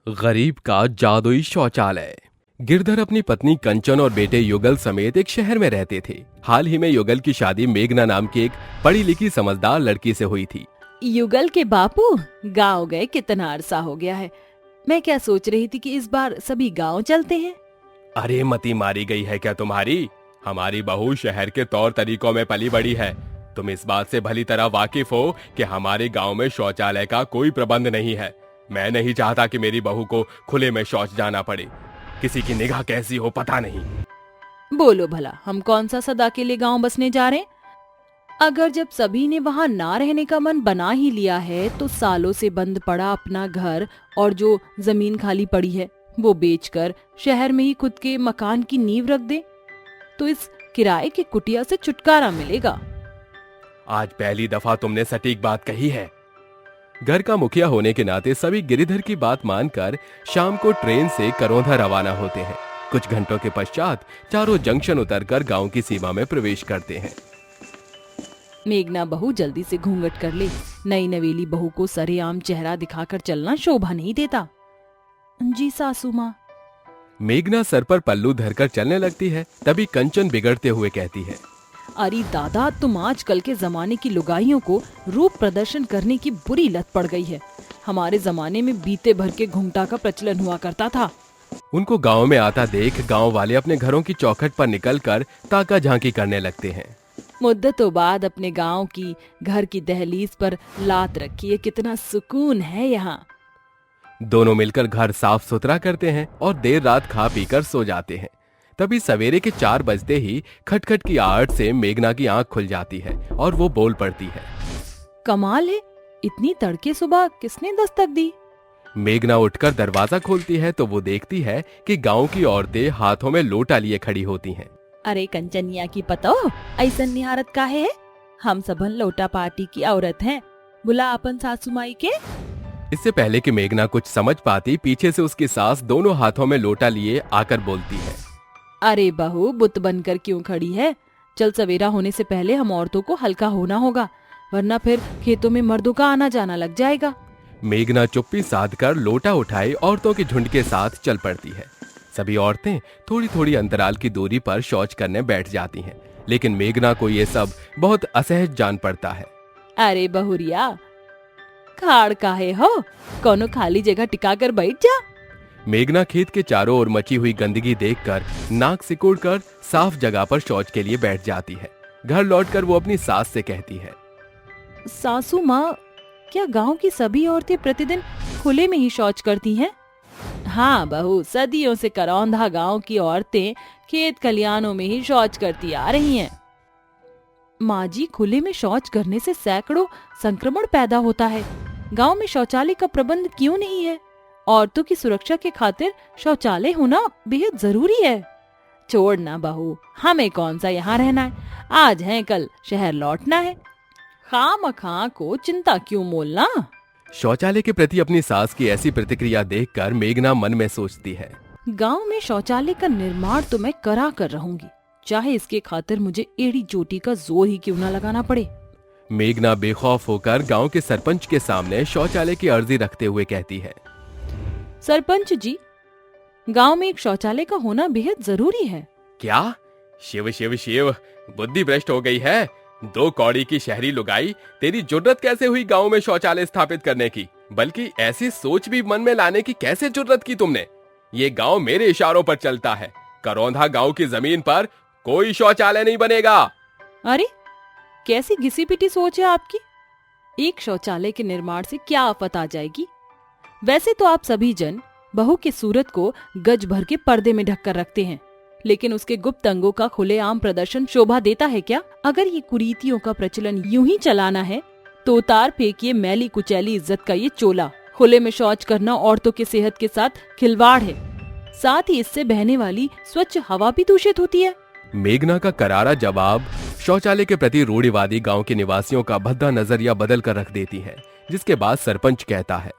गरीब का जादुई शौचालय। गिरधर अपनी पत्नी कंचन और बेटे युगल समेत एक शहर में रहते थे। हाल ही में युगल की शादी मेघना नाम की एक पढ़ी लिखी समझदार लड़की से हुई थी। युगल के बापू गांव गए कितना अरसा हो गया है। मैं क्या सोच रही थी कि इस बार सभी गांव चलते हैं। अरे मती मारी गई है क्या तुम्हारी? हमारी बहू शहर के तौर तरीकों में पली बड़ी है। तुम इस बात से भली तरह वाकिफ हो कि हमारे गांव में शौचालय का कोई प्रबंध नहीं है। मैं नहीं चाहता कि मेरी बहू को खुले में शौच जाना पड़े। किसी की निगाह कैसी हो पता नहीं। बोलो भला, हम कौन सा सदा के लिए गांव बसने जा रहे हैं? अगर जब सभी ने वहां ना रहने का मन बना ही लिया है तो सालों से बंद पड़ा अपना घर और जो जमीन खाली पड़ी है वो बेचकर शहर में ही खुद के मकान की नींव रख दे तो इस किराए की कुटिया से छुटकारा मिलेगा। आज पहली दफा तुमने सटीक बात कही है। घर का मुखिया होने के नाते सभी गिरिधर की बात मानकर शाम को ट्रेन से करौंधा रवाना होते हैं। कुछ घंटों के पश्चात चारों जंक्शन उतरकर गांव की सीमा में प्रवेश करते हैं। मेघना बहू जल्दी से घूंघट कर ले। नई नवेली बहू को सरेआम चेहरा दिखाकर चलना शोभा नहीं देता। जी सासू माँ। मेघना सर पर पल्लू धरकर चलने लगती है। तभी कंचन बिगड़ते हुए कहती है, अरे दादा, तुम आजकल के जमाने की लुगाइयों को रूप प्रदर्शन करने की बुरी लत पड़ गई है। हमारे जमाने में बीते भर के घुंघटा का प्रचलन हुआ करता था। उनको गांव में आता देख गांव वाले अपने घरों की चौखट पर निकलकर ताका झांकी करने लगते हैं। मुद्दतों बाद अपने गांव की घर की दहलीज पर लात रखी है। कितना सुकून है यहाँ। दोनों मिलकर घर साफ सुथरा करते हैं और देर रात खा पीकर सो जाते हैं। तभी सवेरे के 4 बजते ही खटखट की आहट से मेघना की आंख खुल जाती है और वो बोल पड़ती है। कमाल है, इतनी तड़के सुबह किसने दस्तक दी? मेघना उठकर दरवाजा खोलती है तो वो देखती है कि गांव की औरतें हाथों में लोटा लिए खड़ी होती हैं। अरे कंचनिया की पतो, ऐसन निहारत काहे है? हम सबन लोटा पार्टी की औरत हैं। बुला अपन सासू माई के। इससे पहले कि मेघना कुछ समझ पाती, पीछे से उसकी सास दोनों हाथों में लोटा लिए आकर बोलती है, अरे बहू, बुत बनकर क्यों खड़ी है? चल, सवेरा होने से पहले हम औरतों को हल्का होना होगा, वरना फिर खेतों में मर्दों का आना जाना लग जाएगा। मेघना चुप्पी साधकर लोटा उठाए औरतों के झुंड के साथ चल पड़ती है। सभी औरतें थोड़ी थोड़ी अंतराल की दूरी पर शौच करने बैठ जाती हैं, लेकिन मेघना को ये सब बहुत असहज जान पड़ता है। अरे बहुरिया, खाड़ काहे हो? कोनो खाली जगह टिका कर बैठ जा। मेघना खेत के चारों ओर मची हुई गंदगी देखकर नाक सिकोड़कर साफ जगह पर शौच के लिए बैठ जाती है। घर लौटकर वो अपनी सास से कहती है, सासू माँ, क्या गांव की सभी औरतें प्रतिदिन खुले में ही शौच करती हैं? हाँ बहू, सदियों से करौंधा गांव की औरतें खेत खलियानों में ही शौच करती आ रही हैं। माँ जी, खुले में शौच करने से सैकड़ों संक्रमण पैदा होता है। गांव में शौचालय का प्रबंध क्यों नहीं है? औरतों की सुरक्षा के खातिर शौचालय होना बेहद जरूरी है। छोड़ ना बहू, हमें कौन सा यहाँ रहना है। आज है कल शहर लौटना है। खामखा को चिंता क्यों मोलना। शौचालय के प्रति अपनी सास की ऐसी प्रतिक्रिया देखकर मेघना मन में सोचती है, गांव में शौचालय का निर्माण तो मैं करा कर रहूंगी, चाहे इसके खातिर मुझे एड़ी चोटी का जोर ही क्यों ना लगाना पड़े। मेघना बेखौफ होकर गांव के सरपंच के सामने शौचालय की अर्जी रखते हुए कहती है, सरपंच जी, गांव में एक शौचालय का होना बेहद जरूरी है। क्या? शिव शिव शिव, बुद्धि भ्रष्ट हो गई है। 2 कौड़ी की शहरी लुगाई, तेरी जुर्रत कैसे हुई गांव में शौचालय स्थापित करने की? बल्कि ऐसी सोच भी मन में लाने की कैसे जुर्रत की तुमने? ये गांव मेरे इशारों पर चलता है। करौंधा गांव की जमीन पर कोई शौचालय नहीं बनेगा। अरे, कैसी घिसी पिटी सोच है आपकी? एक शौचालय के निर्माण से क्या आफत आ जाएगी? वैसे तो आप सभी जन बहू की सूरत को गज भर के पर्दे में ढककर रखते हैं, लेकिन उसके गुप्त अंगों का खुलेआम प्रदर्शन शोभा देता है क्या? अगर ये कुरीतियों का प्रचलन यूं ही चलाना है तो उतार फेंकिए मैली कुचैली इज्जत का ये चोला। खुले में शौच करना औरतों की सेहत के साथ खिलवाड़ है, साथ ही इससे बहने वाली स्वच्छ हवा भी दूषित होती है। मेघना का करारा जवाब शौचालय के प्रति रूढ़िवादी गांव के निवासियों का भद्दा नजरिया बदल कर रख देती है, जिसके बाद सरपंच कहता है,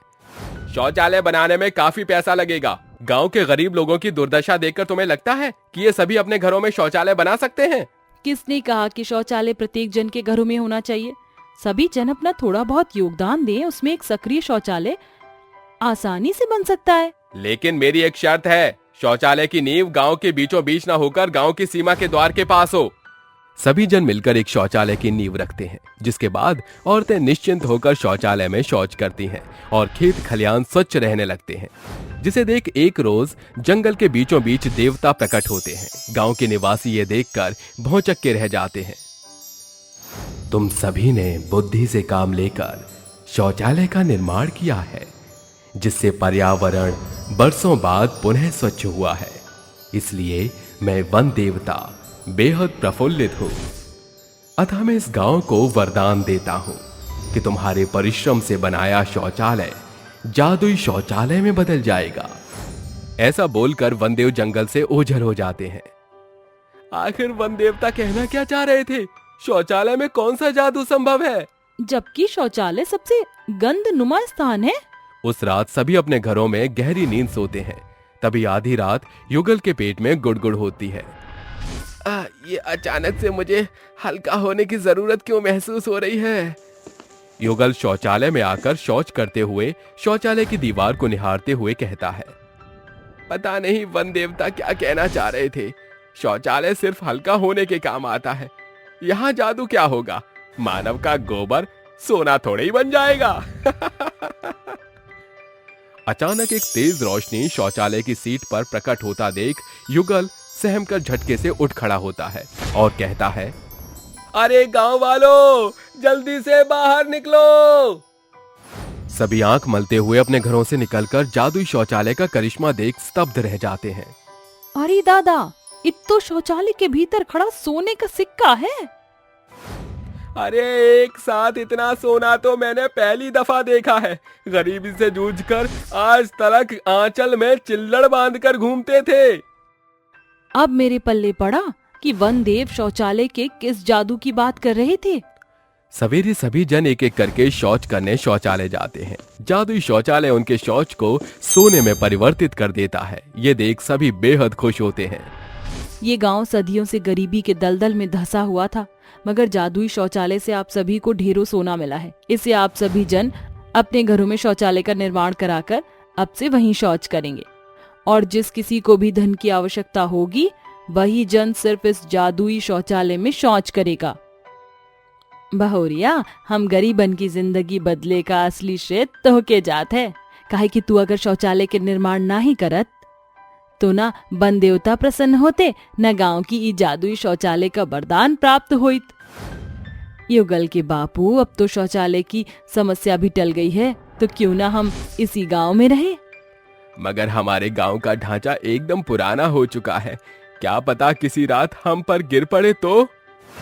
शौचालय बनाने में काफी पैसा लगेगा। गांव के गरीब लोगों की दुर्दशा देखकर तुम्हें लगता है कि ये सभी अपने घरों में शौचालय बना सकते हैं? किसने कहा कि शौचालय प्रत्येक जन के घरों में होना चाहिए? सभी जन अपना थोड़ा बहुत योगदान दें, उसमें एक सक्रिय शौचालय आसानी से बन सकता है। लेकिन मेरी एक शर्त है, शौचालय की नींव गांव के बीचों बीच ना होकर गांव की सीमा के द्वार के पास हो। सभी जन मिलकर एक शौचालय की नींव रखते हैं, जिसके बाद औरतें निश्चिंत होकर शौचालय में शौच करती हैं और खेत खलियान स्वच्छ रहने लगते हैं। जिसे देख एक रोज जंगल के बीचों बीच देवता प्रकट होते हैं। गांव के निवासी ये देखकर भौंचक्के रह जाते हैं। तुम सभी ने बुद्धि से काम लेकर शौचालय का निर्माण किया है, जिससे पर्यावरण बरसों बाद पुनः स्वच्छ हुआ है। इसलिए मैं वन देवता बेहद प्रफुल्लित हूं। अतः मैं इस गांव को वरदान देता हूं कि तुम्हारे परिश्रम से बनाया शौचालय जादुई शौचालय में बदल जाएगा। ऐसा बोलकर वनदेव जंगल से ओझल हो जाते हैं। आखिर वन देवता कहना क्या चाह रहे थे? शौचालय में कौन सा जादू संभव है, जबकि शौचालय सबसे गंदनुमा स्थान है। उस रात सभी अपने घरों में गहरी नींद सोते हैं। तभी आधी रात युगल के पेट में गुड़गुड़ होती है। ये अचानक से मुझे हल्का होने की जरूरत क्यों महसूस हो रही है? युगल शौचालय में आकर शौच करते हुए शौचालय की दीवार को निहारते हुए कहता है, पता नहीं वन देवता क्या कहना चाह रहे थे। शौचालय सिर्फ हल्का होने के काम आता है। यहाँ जादू क्या होगा? मानव का गोबर सोना थोड़े ही बन जाएगा। अचानक एक तेज रोशनी शौचालय की सीट पर प्रकट होता देख युगल सहमकर झटके से उठ खड़ा होता है और कहता है, अरे गांव वालों, जल्दी से बाहर निकलो। सभी आंख मलते हुए अपने घरों से निकलकर जादुई शौचालय का करिश्मा देख स्तब्ध रह जाते हैं। अरे दादा, तो शौचालय के भीतर खड़ा सोने का सिक्का है। अरे एक साथ इतना सोना तो मैंने पहली दफा देखा है। गरीबी से जूझकर आज तक आंचल में चिल्लड़ बांधकर घूमते थे। अब मेरे पल्ले पड़ा कि वन देव शौचालय के किस जादू की बात कर रहे थे। सवेरे सभी जन एक एक करके शौच करने शौचालय जाते हैं। जादुई शौचालय उनके शौच को सोने में परिवर्तित कर देता है। ये देख सभी बेहद खुश होते हैं। ये गांव सदियों से गरीबी के दलदल में धंसा हुआ था, मगर जादुई शौचालय से आप सभी को ढेरों सोना मिला है। इससे आप सभी जन अपने घरों में शौचालय का निर्माण कराकर अब से वहीं शौच करेंगे, और जिस किसी को भी धन की आवश्यकता होगी वही जन सिर्फ इस जादुई शौचालय में शौच करेगा। बहुरिया, हम गरीबन की जिंदगी बदले का असली श्रेय तो के जात है। काहे कि तू अगर शौचालय के निर्माण ना ही करत तो ना वन देवता प्रसन्न होते, न गांव की ई जादुई शौचालय का वरदान प्राप्त होइत। युगल के बापू, अब तो शौचालय की समस्या भी टल गई है, तो क्यों ना हम इसी गांव में रहे। मगर हमारे गांव का ढांचा एकदम पुराना हो चुका है। क्या पता किसी रात हम पर गिर पड़े तो?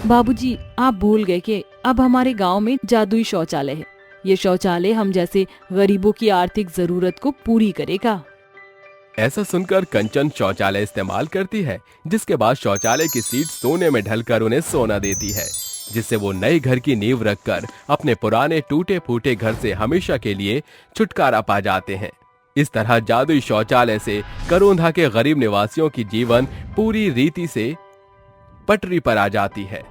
बाबूजी, आप भूल गए कि अब हमारे गांव में जादुई शौचालय है। ये शौचालय हम जैसे गरीबों की आर्थिक जरूरत को पूरी करेगा। ऐसा सुनकर कंचन शौचालय इस्तेमाल करती है, जिसके बाद शौचालय की सीट सोने में ढलकर उन्हें सोना देती है, जिससे वो नए घर की नींव रखकर अपने पुराने टूटे फूटे घर से हमेशा के लिए छुटकारा पा जाते हैं। इस तरह जादुई शौचालय से करोंधा के गरीब निवासियों की जीवन पूरी रीति से पटरी पर आ जाती है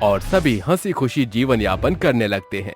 और सभी हंसी खुशी जीवन यापन करने लगते हैं।